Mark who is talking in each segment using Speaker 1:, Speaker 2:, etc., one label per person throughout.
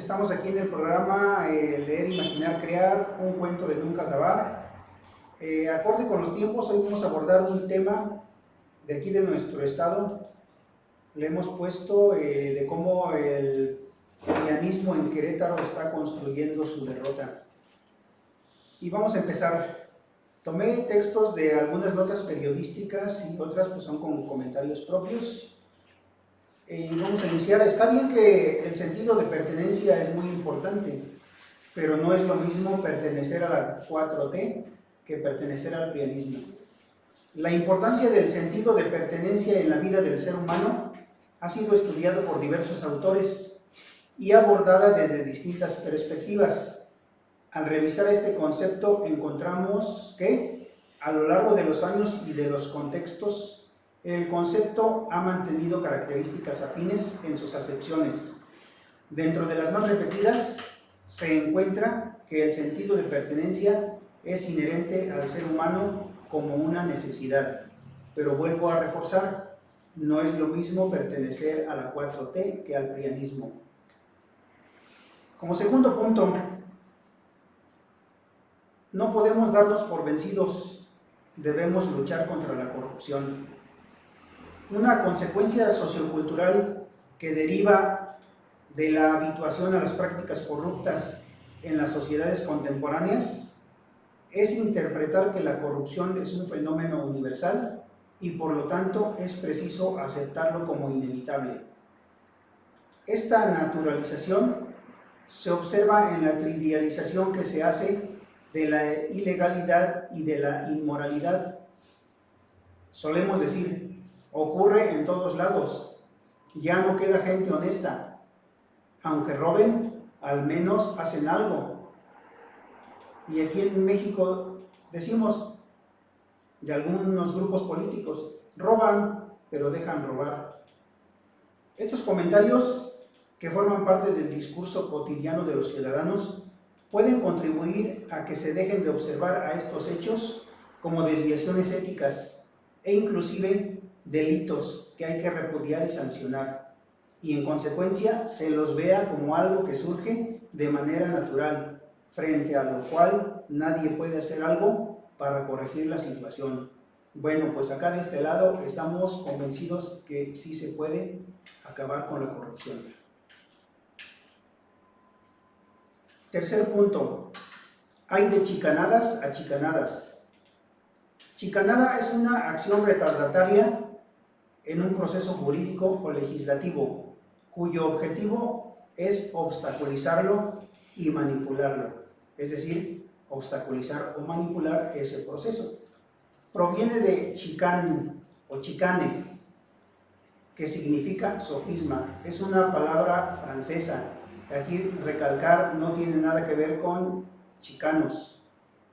Speaker 1: estamos aquí en el programa Leer, Imaginar, Crear, un cuento de nunca acabar. Acorde con los tiempos, hoy vamos a abordar un tema de aquí de nuestro estado. Le hemos puesto de cómo el pianismo en Querétaro está construyendo su derrota. Y vamos a empezar. Tomé textos de algunas notas periodísticas y otras pues son con comentarios propios. Vamos a iniciar. Está bien que el sentido de pertenencia es muy importante, pero no es lo mismo pertenecer a la 4T que pertenecer al prianismo. La importancia del sentido de pertenencia en la vida del ser humano ha sido estudiado por diversos autores y abordada desde distintas perspectivas. Al revisar este concepto encontramos que, a lo largo de los años y de los contextos, el concepto ha mantenido características afines en sus acepciones. Dentro de las más repetidas se encuentra que el sentido de pertenencia es inherente al ser humano como una necesidad, pero vuelvo a reforzar, no es lo mismo pertenecer a la 4T que al prianismo. Como segundo punto, no podemos darnos por vencidos, debemos luchar contra la corrupción. Una consecuencia sociocultural que deriva de la habituación a las prácticas corruptas en las sociedades contemporáneas es interpretar que la corrupción es un fenómeno universal y por lo tanto es preciso aceptarlo como inevitable. Esta naturalización se observa en la trivialización que se hace de la ilegalidad y de la inmoralidad. Solemos decir, ocurre en todos lados, ya no queda gente honesta, aunque roben, al menos hacen algo. Y aquí en México decimos de algunos grupos políticos, roban, pero dejan robar. Estos comentarios, que forman parte del discurso cotidiano de los ciudadanos, pueden contribuir a que se dejen de observar a estos hechos como desviaciones éticas e inclusive delitos que hay que repudiar y sancionar, y en consecuencia se los vea como algo que surge de manera natural, frente a lo cual nadie puede hacer algo para corregir la situación. Bueno, pues acá de este lado estamos convencidos que sí se puede acabar con la corrupción. Tercer punto, hay de chicanadas a chicanadas. Chicanada es una acción retardataria en un proceso jurídico o legislativo, cuyo objetivo es obstaculizarlo y manipularlo, es decir, obstaculizar o manipular ese proceso. Proviene de chicane o chicane, que significa sofisma, es una palabra francesa. Aquí recalcar, no tiene nada que ver con chicanos.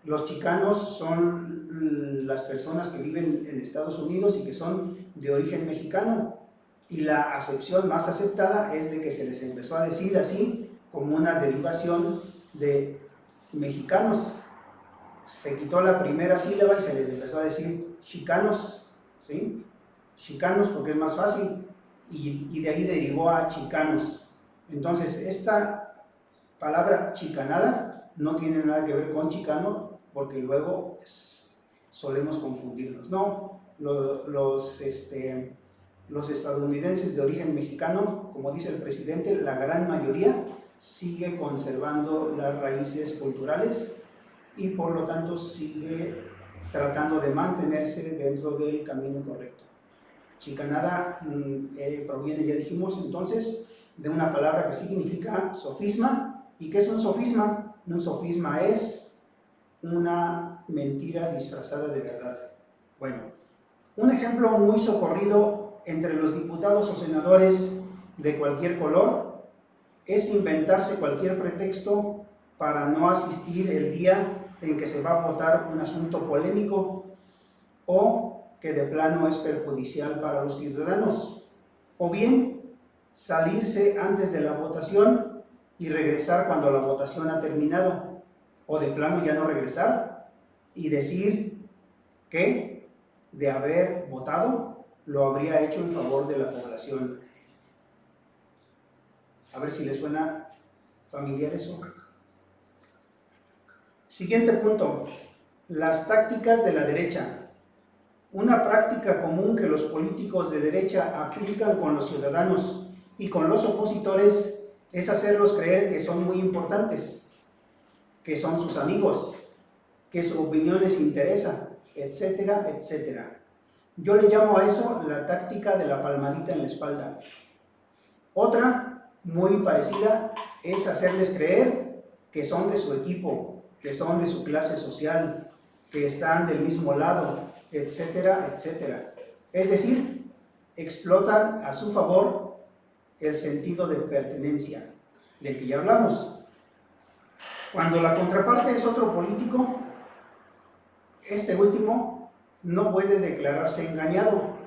Speaker 1: Los chicanos son las personas que viven en Estados Unidos y que son de origen mexicano, y la acepción más aceptada es de que se les empezó a decir así como una derivación de mexicanos. Se quitó la primera sílaba y se les empezó a decir chicanos, ¿sí? Chicanos porque es más fácil, y de ahí derivó a chicanos. Entonces esta palabra chicanada no tiene nada que ver con chicano, porque luego solemos confundirnos. No, los estadounidenses de origen mexicano, como dice el presidente, la gran mayoría sigue conservando las raíces culturales y por lo tanto sigue tratando de mantenerse dentro del camino correcto. Chicanada proviene, ya dijimos entonces, de una palabra que significa sofisma. ¿Y qué es un sofisma? Un sofisma es una mentira disfrazada de verdad. Bueno, un ejemplo muy socorrido entre los diputados o senadores de cualquier color es inventarse cualquier pretexto para no asistir el día en que se va a votar un asunto polémico o que de plano es perjudicial para los ciudadanos, o bien salirse antes de la votación y regresar cuando la votación ha terminado, o de plano ya no regresar y decir que de haber votado lo habría hecho en favor de la población. A ver si les suena familiar eso. Siguiente punto, las tácticas de la derecha. Una práctica común que los políticos de derecha aplican con los ciudadanos y con los opositores es hacerlos creer que son muy importantes, que son sus amigos, que su opinión les interesa, etcétera, etcétera. Yo le llamo a eso la táctica de la palmadita en la espalda. Otra, muy parecida, es hacerles creer que son de su equipo, que son de su clase social, que están del mismo lado, etcétera, etcétera. Es decir, explotan a su favor el sentido de pertenencia, del que ya hablamos. Cuando la contraparte es otro político, este último no puede declararse engañado.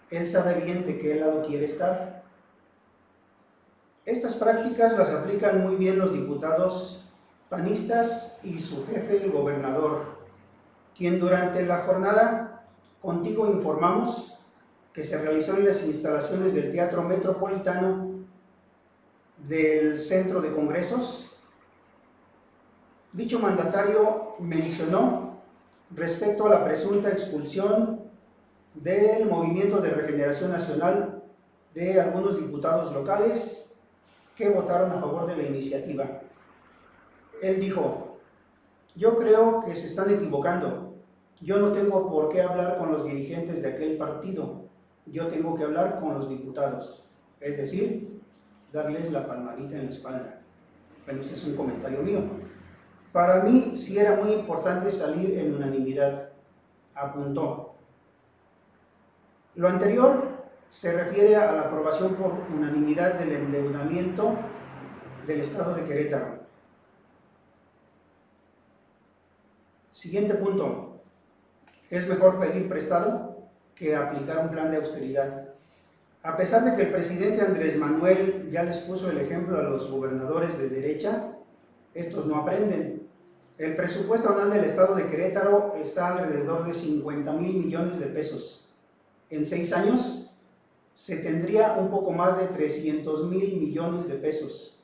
Speaker 1: Él sabe bien de qué lado quiere estar. Estas prácticas las aplican muy bien los diputados panistas y su jefe, el gobernador, quien durante la jornada Contigo Informamos, que se realizó en las instalaciones del Teatro Metropolitano del Centro de Congresos, dicho mandatario mencionó respecto a la presunta expulsión del Movimiento de Regeneración Nacional de algunos diputados locales que votaron a favor de la iniciativa. Él dijo: yo creo que se están equivocando. Yo no tengo por qué hablar con los dirigentes de aquel partido. Yo tengo que hablar con los diputados. Es decir, darles la palmadita en la espalda. Bueno, ese es un comentario mío. Para mí sí era muy importante salir en unanimidad, apuntó. Lo anterior se refiere a la aprobación por unanimidad del endeudamiento del Estado de Querétaro. Siguiente punto. Es mejor pedir prestado que aplicar un plan de austeridad. A pesar de que el presidente Andrés Manuel ya les puso el ejemplo a los gobernadores de derecha, estos no aprenden. El presupuesto anual del Estado de Querétaro está alrededor de 50,000 millones de pesos. En 6 años se tendría un poco más de 300,000 millones de pesos.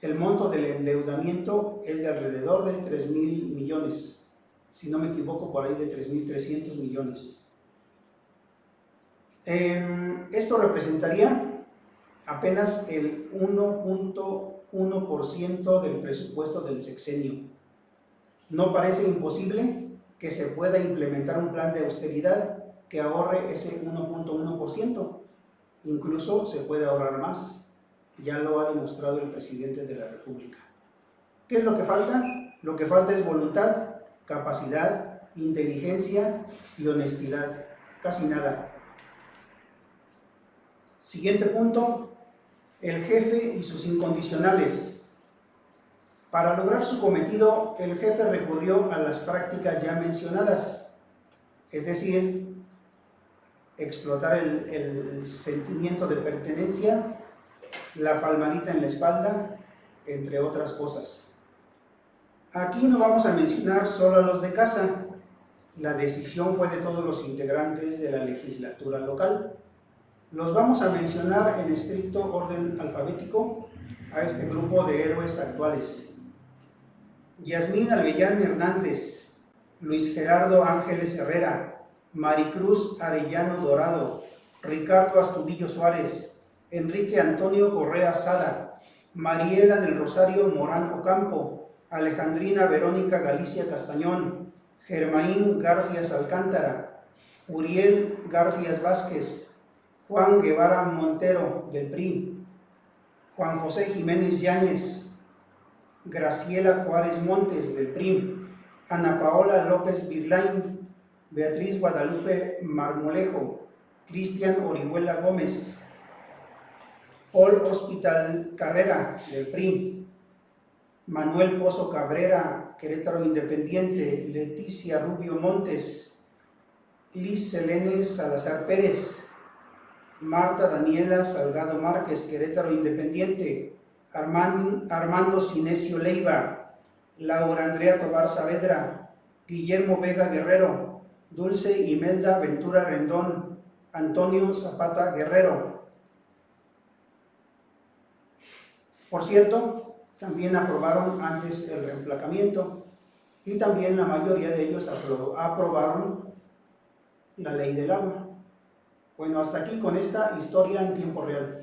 Speaker 1: El monto del endeudamiento es de alrededor de 3,000 millones. Si no me equivoco, por ahí de 3,300 millones. Esto representaría apenas el 1.1% del presupuesto del sexenio. No parece imposible que se pueda implementar un plan de austeridad que ahorre ese 1.1%. Incluso se puede ahorrar más. Ya lo ha demostrado el presidente de la República. ¿Qué es lo que falta? Lo que falta es voluntad, capacidad, inteligencia y honestidad. Casi nada. Siguiente punto, el jefe y sus incondicionales. Para lograr su cometido, el jefe recurrió a las prácticas ya mencionadas, es decir, explotar el sentimiento de pertenencia, la palmadita en la espalda, entre otras cosas. Aquí no vamos a mencionar solo a los de casa. La decisión fue de todos los integrantes de la legislatura local. Los vamos a mencionar en estricto orden alfabético a este grupo de héroes actuales. Yasmín Albellán Hernández, Luis Gerardo Ángeles Herrera, Maricruz Arellano Dorado, Ricardo Astudillo Suárez, Enrique Antonio Correa Sada, Mariela del Rosario Morán Ocampo, Alejandrina Verónica Galicia Castañón, Germaín Garfias Alcántara, Uriel Garfias Vázquez, Juan Guevara Montero del PRI, Juan José Jiménez Yáñez, Graciela Juárez Montes del PRI, Ana Paola López Virlain, Beatriz Guadalupe Marmolejo, Cristian Orihuela Gómez, Paul Hospital Carrera del PRI, Manuel Pozo Cabrera, Querétaro Independiente, Leticia Rubio Montes, Liz Selene Salazar Pérez, Marta Daniela Salgado Márquez, Querétaro Independiente, Armando Cinesio Leiva, Laura Andrea Tobar Saavedra, Guillermo Vega Guerrero, Dulce Imelda Ventura Rendón, Antonio Zapata Guerrero. Por cierto, también aprobaron antes el reemplacamiento y también la mayoría de ellos aprobaron la ley del agua. Bueno, hasta aquí con esta historia en tiempo real.